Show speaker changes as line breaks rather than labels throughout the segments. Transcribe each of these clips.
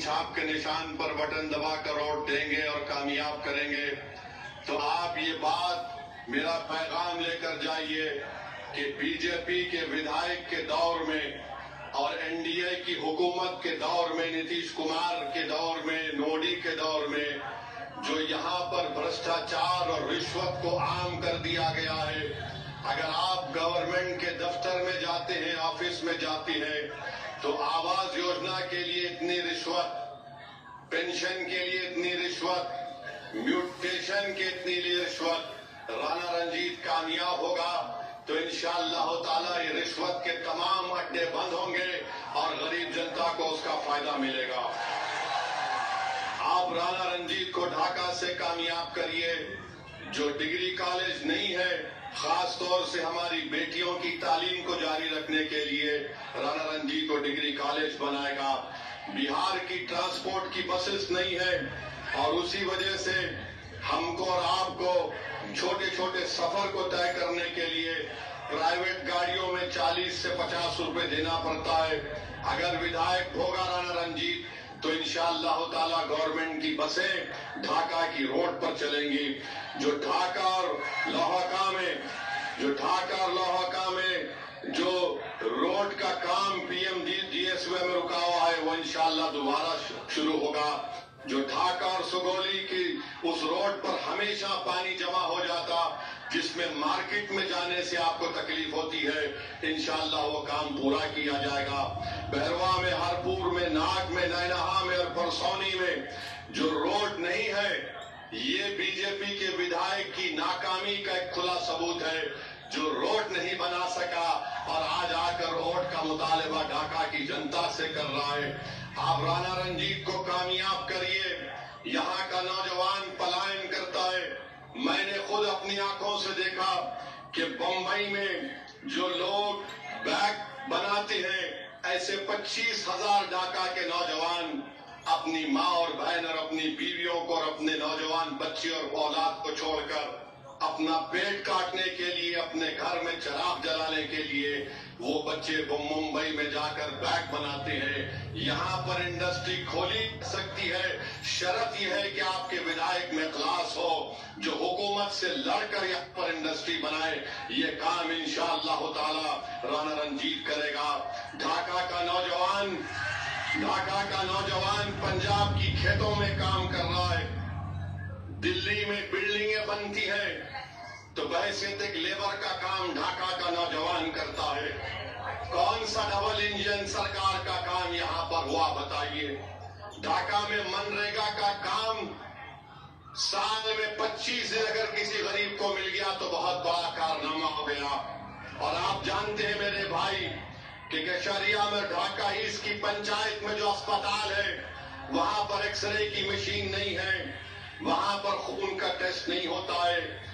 छाप के निशान पर बटन दबाकर वोट देंगे और कामयाब करेंगे। तो आप ये बात, मेरा पैगाम लेकर जाइए कि बीजेपी के विधायक के दौर में और एनडीए की हुकूमत के दौर में, नीतीश कुमार के दौर में, मोदी के दौर में जो यहाँ पर भ्रष्टाचार और रिश्वत को आम कर दिया गया है। अगर आप गवर्नमेंट के दफ्तर में जाते हैं, ऑफिस में जाते हैं, तो आवास योजना के लिए इतनी रिश्वत, पेंशन के लिए इतनी रिश्वत, म्यूटेशन के इतनी रिश्वत। राणा रंजीत कामयाब होगा तो इंशाअल्लाह ताला ये रिश्वत के तमाम अड्डे बंद होंगे और गरीब जनता को उसका फायदा मिलेगा। आप राणा रंजीत को ढाका से कामयाब करिए। जो डिग्री कॉलेज नहीं है, खास तौर से हमारी बेटियों की तालीम को जारी रखने के लिए राणा रंजीत को डिग्री कॉलेज बनाएगा। बिहार की ट्रांसपोर्ट की बसेस नहीं है और उसी वजह से हमको और आपको छोटे छोटे सफर को तय करने के लिए प्राइवेट गाड़ियों में 40 से 50 रुपए देना पड़ता है। अगर विधायक होगा राणा रंजीत तो इंशाअल्लाह ताला गवर्नमेंट की बसें ढाका की रोड पर चलेंगी। जो ढाका और लोहाका में जो रोड का काम पीएमजीएसवाई में रुका हुआ है वो इंशाअल्लाह दोबारा शुरू होगा। जो ढाका और सुगौली की उस रोड पर हमेशा पानी जमा हो जाता, जिसमें मार्केट में जाने से आपको तकलीफ होती है, इंशाअल्लाह वो काम पूरा किया जाएगा। बहरवा में, हरपुर में, नाग में, नैनहा में और परसौनी में जो रोड नहीं है, ये बीजेपी के विधायक की नाकामी का एक खुला सबूत है। जो रोड नहीं बना सका और आज आकर रोड का मुतालबा ढाका की जनता से कर रहा है। आप राणा रंजीत को कामयाब करिए। यहाँ का नौजवान पलायन करता है। मैंने खुद अपनी आंखों से देखा कि बंबई में जो लोग बैग बनाते हैं, ऐसे 25,000 ढाका के नौजवान अपनी माँ और बहन और अपनी बीवियों को और अपने नौजवान बच्चे और औलाद को छोड़कर अपना पेट काटने के लिए, अपने घर में चिराग जलाने के लिए वो बच्चे मुंबई में जाकर बैग बनाते हैं। यहाँ पर इंडस्ट्री खोली सकती है। शर्त यह है कि आपके विधायक में इखलास हो, जो हुकूमत से लड़कर यहाँ पर इंडस्ट्री बनाए। ये काम इंशाअल्लाह ताला राणा रंजीत करेगा। ढाका का नौजवान पंजाब की खेतों में काम कर रहा है। दिल्ली में बिल्डिंगें बनती हैं तो बहैसियत एक लेबर का काम ढाका का नौजवान करता है। कौन सा डबल इंजन सरकार का काम यहाँ पर हुआ बताइए। ढाका में मनरेगा का काम साल में 25 दिन अगर किसी गरीब को मिल गया तो बहुत बड़ा कारनामा हो गया। और आप जानते हैं मेरे भाई कि केशरिया में ढाका ईस्ट की पंचायत में जो अस्पताल है, वहां पर एक्सरे की मशीन नहीं है, वहां पर खून का टेस्ट नहीं होता है।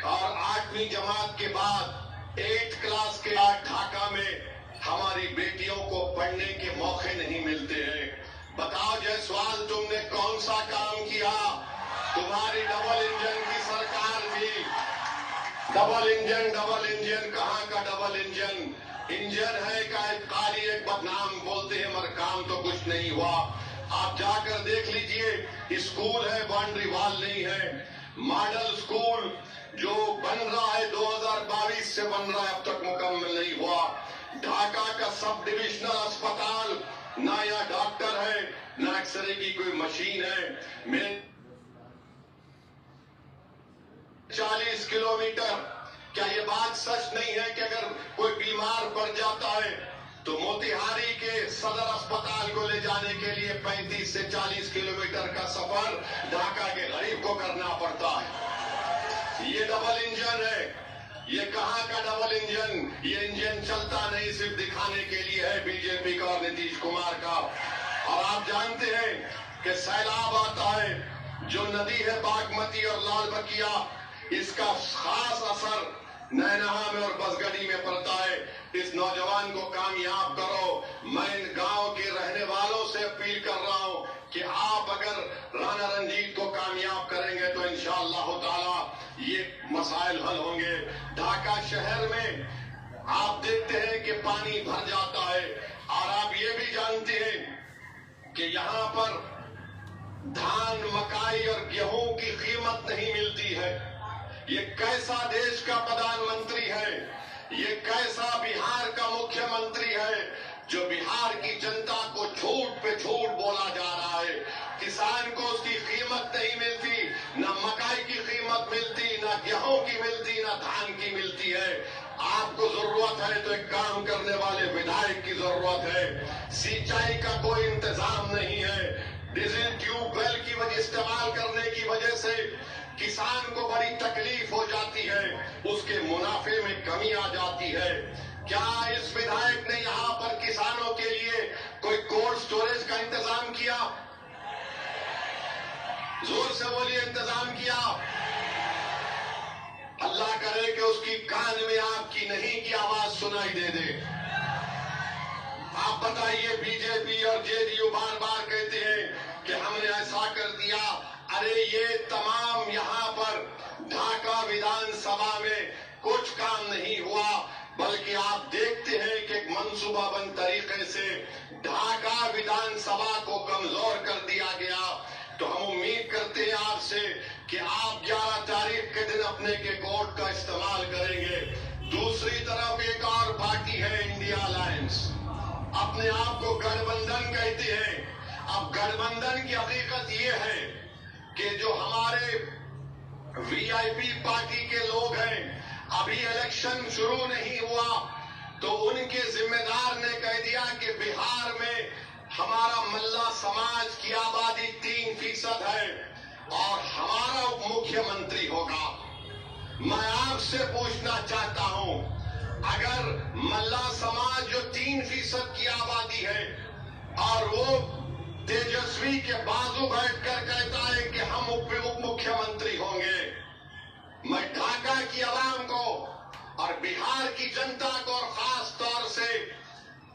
और 8वीं जमात के बाद 8th क्लास के बाद ढाका में हमारी बेटियों को पढ़ने के मौके नहीं मिलते हैं। बताओ जायसवाल, तुमने कौन सा काम किया? तुम्हारी डबल इंजन की सरकार थी। डबल इंजन कहाँ का डबल इंजन है का काली एक बदनाम बोलते हैं, मगर काम तो कुछ नहीं हुआ। आप जाकर देख लीजिए, स्कूल है, बाउंड्री वॉल नहीं है। मॉडल स्कूल जो बन रहा है 2022 से बन रहा है, अब तक मुकम्मल नहीं हुआ। ढाका का सब डिविजनल अस्पताल, ना यहाँ डॉक्टर है, ना एक्सरे की कोई मशीन है। मैं 40 किलोमीटर, क्या ये बात सच नहीं है कि अगर कोई बीमार पड़ जाता है तो मोतिहारी के सदर अस्पताल को ले जाने के लिए 35 से 40 किलोमीटर का सफर ढाका के गरीब को करना पड़ता है। ये डबल इंजन है। ये कहाँ का डबल इंजन? ये इंजन चलता नहीं, सिर्फ दिखाने के लिए है बीजेपी का और नीतीश कुमार का। और आप जानते हैं कि सैलाब आता है, जो नदी है बागमती और लाल बकिया, इसका खास असर नैनहा में और बसगढ़ी में पड़ता है। इस नौजवान को कामयाब करो। मैं इन गांव के रहने वालों से अपील कर रहा हूं कि आप अगर राणा रंजीत को कामयाब करेंगे तो इंशाअल्लाह ताला ये मसाइल हल होंगे। ढाका शहर में आप देखते हैं कि पानी भर जाता है, और आप ये भी जानते हैं कि यहां पर धान, मकाई और गेहूं की कीमत नहीं मिलती है। ये कैसा देश का प्रधानमंत्री है, ये कैसा बिहार का मुख्यमंत्री है जो बिहार की जनता को झूठ पे झूठ बोला जा रहा है। किसान को उसकी कीमत नहीं मिलती, ना मकाई की कीमत मिलती, ना गेहूं की मिलती, ना धान की मिलती है। आपको जरूरत है तो एक काम करने वाले विधायक की जरूरत है। सिंचाई का कोई इंतजाम नहीं है। डीजल ट्यूबवेल की वजह इस्तेमाल करने की वजह से किसान को बड़ी तकलीफ हो जाती है, उसके मुनाफे में कमी आ जाती है। क्या इस विधायक ने यहां पर किसानों के लिए कोई कोल्ड स्टोरेज का इंतजाम किया? जोर से बोलिए, इंतजाम किया? अल्लाह करे कि उसकी कान में आपकी नहीं की आवाज सुनाई दे दे। आप बताइए, बीजेपी और जेडीयू बार बार कहते हैं कि हमने ऐसा कर दिया। अरे ये तमाम यहां पर ढाका विधानसभा में कुछ काम नहीं हुआ, बल्कि आप देखते हैं कि एक मंसूबाबंद तरीके से ढाका विधानसभा को कमजोर कर दिया गया। तो हम उम्मीद करते हैं आपसे कि आप 11 तारीख के दिन अपने के वोट का इस्तेमाल करेंगे। दूसरी तरफ एक और पार्टी है, इंडिया अलायंस, अपने आप को गठबंधन कहते हैं। अब गठबंधन की हकीकत ये है कि जो हमारे वीआईपी पार्टी के लोग हैं, अभी इलेक्शन शुरू नहीं हुआ तो उनके जिम्मेदार ने कह दिया कि बिहार में हमारा मल्ला समाज की आबादी 3% है और हमारा उप मुख्यमंत्री होगा। मैं आपसे पूछना चाहता हूं, अगर मल्ला समाज जो 3% की आबादी है और वो तेजस्वी के बाजू बैठकर कहता है कि हम उप मुख्यमंत्री होंगे, मैं ढाका की आवाम को और बिहार की जनता को और खास तौर से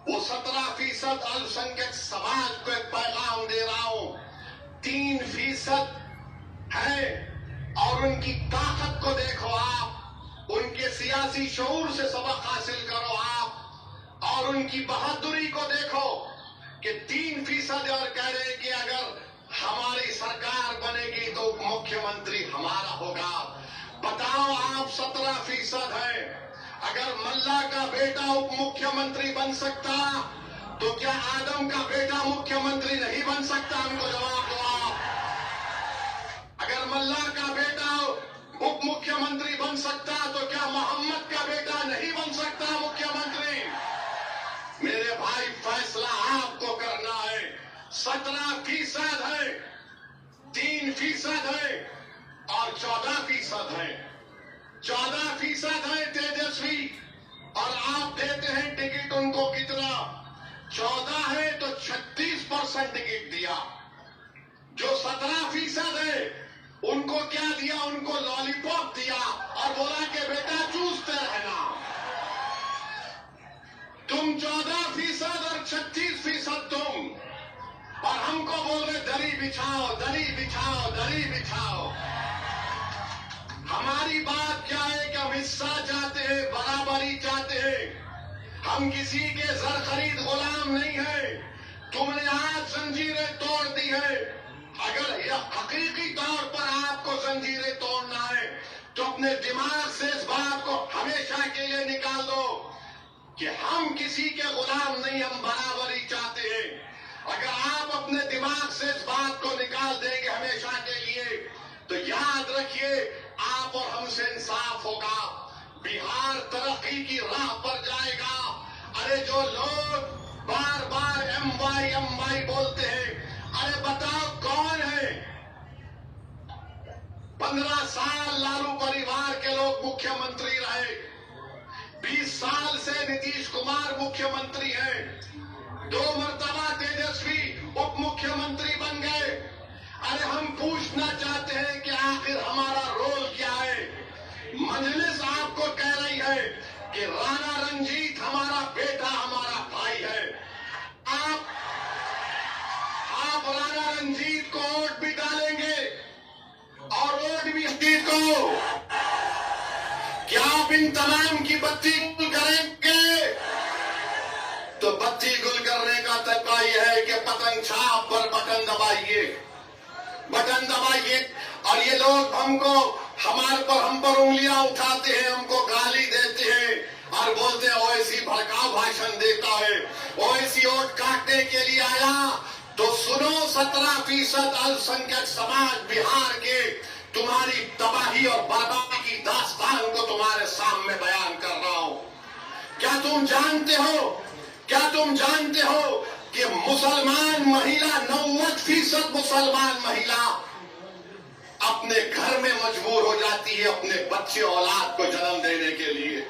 वो 17% अल्पसंख्यक समाज को एक पैगाम दे रहा हूं। 3% है और उनकी ताकत को देखो आप, उनके सियासी शऊर से सबक हासिल करो आप, और उनकी बहादुरी को देखो कि 3% और कह रहे हैं कि अगर हमारी सरकार बनेगी तो उप मुख्यमंत्री हमारा होगा। बताओ, आप 17% है, अगर मल्ला का बेटा उप मुख्यमंत्री बन सकता तो क्या आदम का बेटा मुख्यमंत्री नहीं बन सकता? हमको जवाब दो आप। अगर मल्ला का बेटा उप मुख्यमंत्री बन सकता तो क्या मोहम्मद का बेटा नहीं बन सकता मुख्यमंत्री? मेरे भाई, फैसला आपको करना है। 17% है, 3% है और 14% है। 14% है तेजस्वी और आप देते हैं टिकट उनको कितना? 14 है तो 36% टिकट दिया। जो 17% है उनको क्या दिया? उनको लॉलीपॉप दिया और बोला कि बेटा चूसते रहना। तुम 14% और 36% तुम, और हमको बोल रहे दरी बिछाओ, दरी बिछाओ, दरी बिछाओ। हमारी बात क्या है कि हम हिस्सा चाहते हैं, बराबरी चाहते हैं। हम किसी के जर खरीद गुलाम नहीं है। तुमने आज जंजीरें तोड़ दी है। अगर यह हकीकी तौर पर आपको जंजीरें तोड़ना है तो अपने दिमाग से इस बात को हमेशा के लिए निकाल दो कि हम किसी के गुलाम नहीं, हम बराबरी चाहते हैं। अगर आप अपने दिमाग से इस बात को निकाल देंगे हमेशा के लिए तो याद रखिए, आप और हमसे इंसाफ होगा, बिहार तरक्की की राह पर जाएगा। अरे जो लोग बार बार एमवाई बोलते हैं, अरे बताओ कौन है? 15 साल लालू परिवार के लोग मुख्यमंत्री रहे, 20 साल से नीतीश कुमार मुख्यमंत्री हैं, 2 मर्तबा तेजस्वी उप मुख्यमंत्री बन गए। अरे हम पूछना चाहते हैं कि आखिर हमारा रोल क्या है? मजलिस आपको कह रही है कि राणा रंजीत हमारा बेटा, हमारा भाई है। आप राणा रंजीत को वोट भी डालेंगे और वोट भी रंजीत को, क्या आप इन तमाम की बत्ती करेंगे? तो बत्ती गुल करने का तरीका यह है कि पतंग छाप पर बटन दबाइए, बटन दबाइए। और ये लोग हमको हम पर उंगलियां उठाते हैं, हमको गाली देते हैं और बोलते हैं ओवैसी भड़काऊ भाषण देता है, ओवैसी वोट काटने के लिए आया। तो सुनो, 17% अल्पसंख्यक समाज बिहार के तुम्हारी तबाही और बर्बादी की दास्तान को तुम्हारे सामने बयान कर रहा हूं। क्या तुम जानते हो कि मुसलमान महिला 90% मुसलमान महिला अपने घर में मजबूर हो जाती है अपने बच्चे औलाद को जन्म देने के लिए।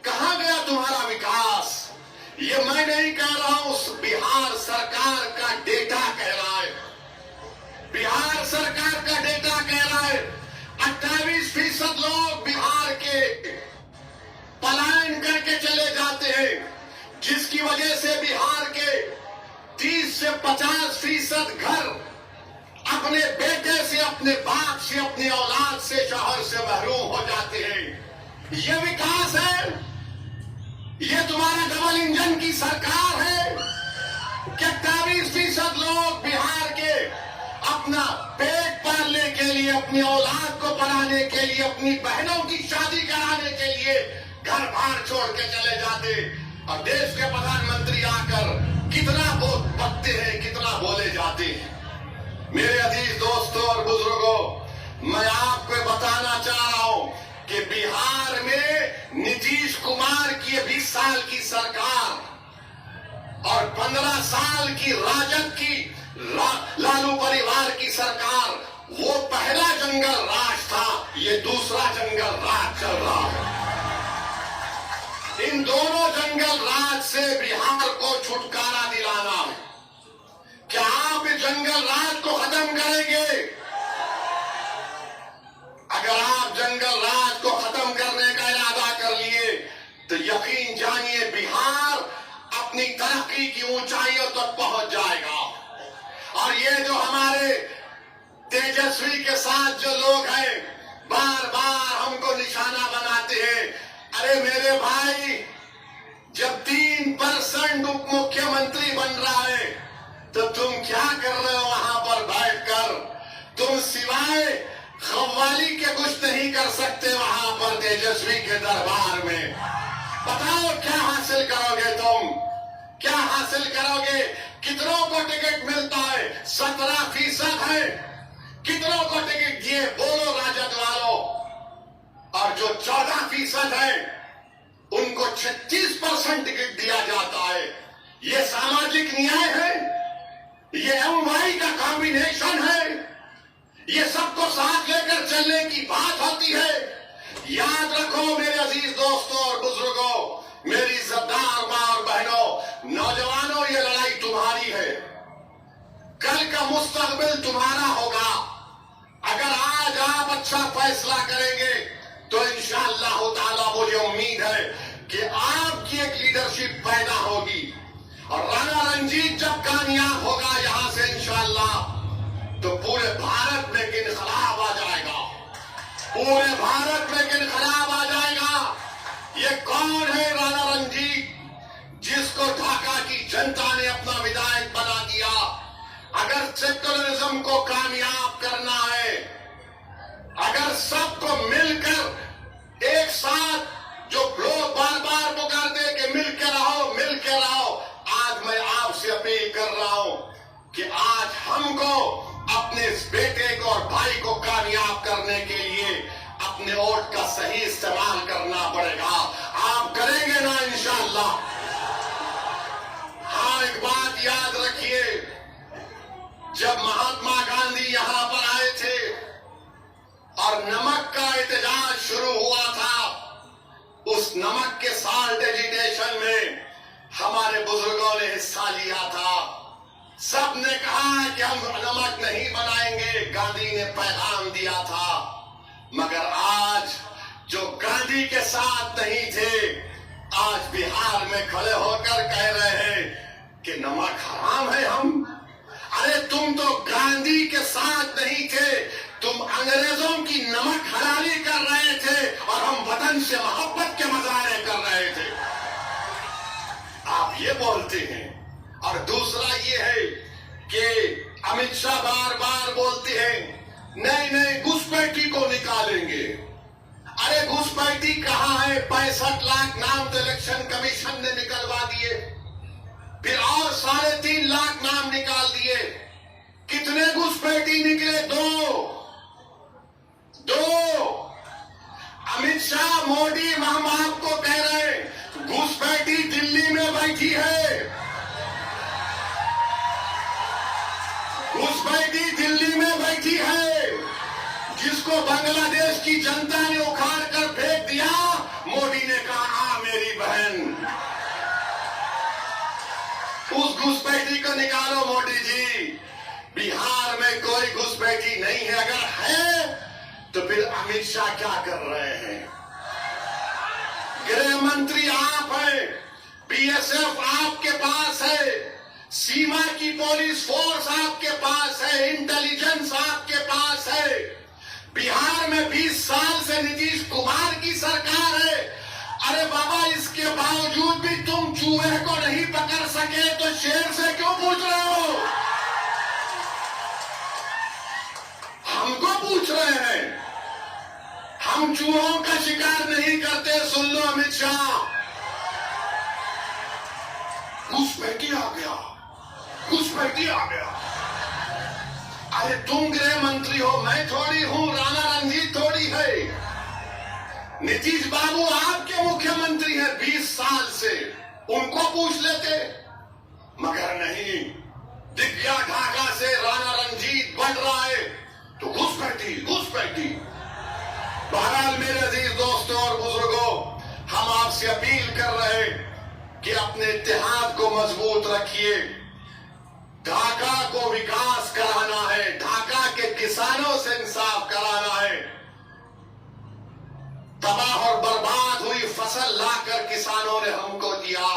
कहां गया तुम्हारा विकास? ये मैं नहीं कह रहा हूं, बिहार सरकार का डेटा कह रहा है, बिहार सरकार का डेटा कह रहा है। 28% लोग बिहार के पलायन करके चले जाते हैं, जिसकी वजह से बिहार के 30 से 50% घर अपने बेटे से, अपने बाप से, अपनी औलाद से, शौहर से महरूम हो जाते हैं। ये विकास है? ये तुम्हारा डबल इंजन की सरकार है? क्या 28% लोग बिहार के अपना पेट पालने के लिए, अपनी औलाद को पढ़ाने के लिए, अपनी बहनों की शादी कराने के लिए घर बार छोड़ के चले जाते, और देश के प्रधानमंत्री आकर कितना बकते हैं, कितना बोले जाते हैं। मेरे अजीज दोस्तों और बुजुर्गों, मैं आपको बताना चाह रहा हूं कि बिहार में नीतीश कुमार की 20 साल की सरकार और 15 साल की राजद की लालू परिवार की सरकार, वो पहला जंगल राज था, ये दूसरा जंगल राज चल रहा है। इन दोनों जंगल राज से बिहार को छुटकारा दिलाना है। क्या आप इस जंगल राज को खत्म करेंगे? अगर आप जंगल राज को खत्म करने का इरादा कर लिए तो यकीन जानिए बिहार अपनी तरक्की की ऊंचाइयों तक पहुंच जाएगा। और ये जो हमारे तेजस्वी के साथ जो लोग हैं, बार बार हमको निशाना बनाते हैं, अरे मेरे भाई, जब 3% उप मुख्यमंत्री बन रहा है तो तुम क्या कर रहे हो वहां पर बैठकर? तुम सिवाय खव्वाली के कुछ नहीं कर सकते वहां पर तेजस्वी के दरबार में। बताओ क्या हासिल करोगे तुम? क्या हासिल करोगे? कितनों को टिकट मिलता है? 17% है। कितनों को टिकट दिए? बोलो राजद वालों। और जो 14% है उनको 36% टिकट दिया जाता है। ये सामाजिक न्याय है? ये एमवाई का कॉम्बिनेशन है? ये सबको साथ लेकर चलने की बात होती है? याद रखो मेरे अजीज दोस्तों और बुजुर्गों, मेरी इज्जतदार मां और बहनों, नौजवानों, ये लड़ाई तुम्हारी है। कल का मुस्तकबिल तुम्हारा होगा। अगर आज आप अच्छा फैसला करेंगे तो इंशाअल्लाह ताला मुझे उम्मीद है कि आपकी एक लीडरशिप पैदा होगी। और राणा रंजीत जब कामयाब होगा यहां से इंशाअल्लाह, तो पूरे भारत में एक इनकलाब आ जाएगा। पूरे भारत में एक इनकलाब आ जाएगा। ये कौन है राणा रंजीत, जिसको ढाका की जनता ने अपना विधायक बना दिया? अगर सेक्युलरिज्म को कामयाब करना है, अगर सबको मिलकर एक साथ, जो लोग बार बार पुकारते कि मिल के रहो, मिल के रहो, आज मैं आपसे अपील कर रहा हूं कि आज हमको अपने इस बेटे को और भाई को कामयाब करने के लिए अपने वोट का सही इस्तेमाल करना पड़ेगा। आप करेंगे ना इंशाअल्लाह? हाँ, एक बात याद रखिए, जब महात्मा गांधी यहां पर आए थे और नमक का एहतजाज शुरू हुआ था, उस नमक के साल्ट एजिटेशन में हमारे बुजुर्गों ने हिस्सा लिया था। सब ने कहा कि हम नमक नहीं बनाएंगे, गांधी ने पैगाम दिया था। मगर आज जो गांधी के साथ नहीं थे, आज बिहार में खड़े होकर कह रहे हैं कि नमक हराम है। अरे तुम तो गांधी के साथ नहीं थे, तुम अंग्रेजों की नमक हलाली कर रहे थे और हम वतन से मोहब्बत के मजारे कर रहे थे। आप ये बोलते हैं। और दूसरा ये है कि अमित शाह बार बार बोलते हैं नहीं घुसपैठी को निकालेंगे। अरे घुसपैठी कहां है? 65 लाख नाम तो इलेक्शन कमीशन ने निकलवा दिए, फिर और 3.5 लाख नाम निकाल दिए। कितने घुसपैठी निकले? दो। अमित शाह, मोदी, हम आपको कह रहे हैं घुसपैठी दिल्ली में बैठी है। घुसपैठी दिल्ली में बैठी है, जिसको बांग्लादेश की जनता ने उखाड़ कर फेंक दिया। मोदी ने कहा आ मेरी बहन, उस घुसपैठी को निकालो। मोदी जी, बिहार में कोई घुसपैठी नहीं है। अगर है तो फिर अमित शाह क्या कर रहे हैं? गृह मंत्री आप हैं, बीएसएफ आपके पास है, सीमा की पुलिस फोर्स आपके पास है, इंटेलिजेंस आपके पास है। बिहार में 20 साल से नीतीश कुमार की सरकार है। अरे बाबा, इसके बावजूद भी तुम चूहे को नहीं पकड़ सके तो शेर से क्यों पूछ रहे हो? हमको पूछ रहे हैं। हम चूहों का शिकार नहीं करते। सुन लो अमित शाह, घुसपैठी आ गया। अरे तुम गृह मंत्री हो, मैं थोड़ी हूं, राणा रणजीत थोड़ी है। नीतीश बाबू आपके मुख्यमंत्री हैं 20 साल से, उनको पूछ लेते। मगर नहीं, दिव्या ढाका से राणा रणजीत बढ़ रहा है तो घुसपैठी। बहरहाल मेरे अजीज दोस्तों और बुजुर्गों, हम आपसे अपील कर रहे हैं कि अपने इत्तेहाद को मजबूत रखिए। ढाका को विकास कराना है, ढाका के किसानों से इंसाफ कराना है। तबाह और बर्बाद हुई फसल लाकर किसानों ने हमको दिया।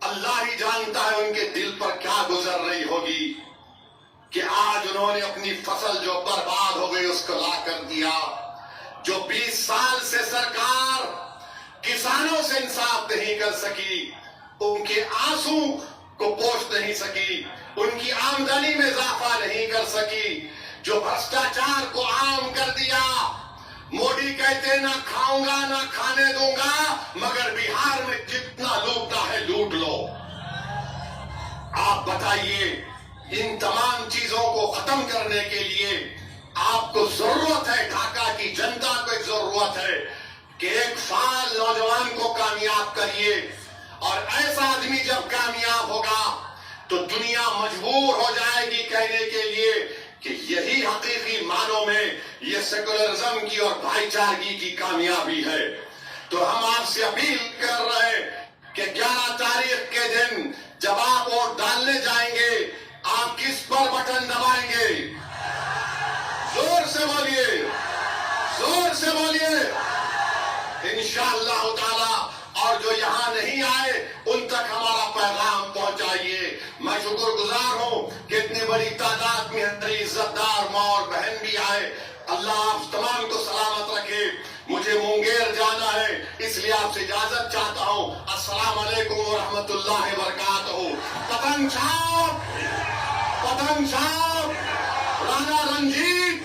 अल्लाह ही जानता है उनके दिल पर क्या गुजर रही होगी कि आज उन्होंने अपनी फसल जो बर्बाद हो गई उसको लाकर दिया। जो 20 साल से सरकार किसानों से इंसाफ नहीं कर सकी, उनके आंसू को पोंछ नहीं सकी, उनकी आमदनी में इजाफा नहीं कर सकी, जो भ्रष्टाचार को आम कर दिया। मोदी कहते ना खाऊंगा ना खाने दूंगा, मगर बिहार में जितना लूटना है लूट लो। आप बताइए, इन तमाम चीजों को खत्म करने के लिए आपको जरूरत है, ढाका की जनता को एक जरूरत है कि एक फाल नौजवान को कामयाब करिए। और ऐसा आदमी जब कामयाब होगा तो दुनिया मजबूर हो जाएगी कहने के लिए कि यही हकीकी मानों में ये सेकुलरिज्म की और भाईचारगी की कामयाबी है। तो हम आपसे अपील कर रहे हैं कि 11 तारीख के दिन जब आप वोट डालने जाएंगे, आप किस पर बटन दबाएंगे? जोर से बोलिए। इंशाअल्लाह ताला। और जो यहाँ नहीं आए उन तक हमारा पैगाम पहुंचाइए। मैं शुक्रगुजार हूँ कि इतनी बड़ी तादाद में हमारी इज्जतदार माँ और बहन भी आए। अल्लाह आप तमाम को सलामत रखे। मुझे मुंगेर जाना है, इसलिए आपसे इजाजत चाहता हूँ। अस्सलाम वालेकुम व रहमतुल्लाहि व बरकातहू। पतंग छाप, राणा रणजीत।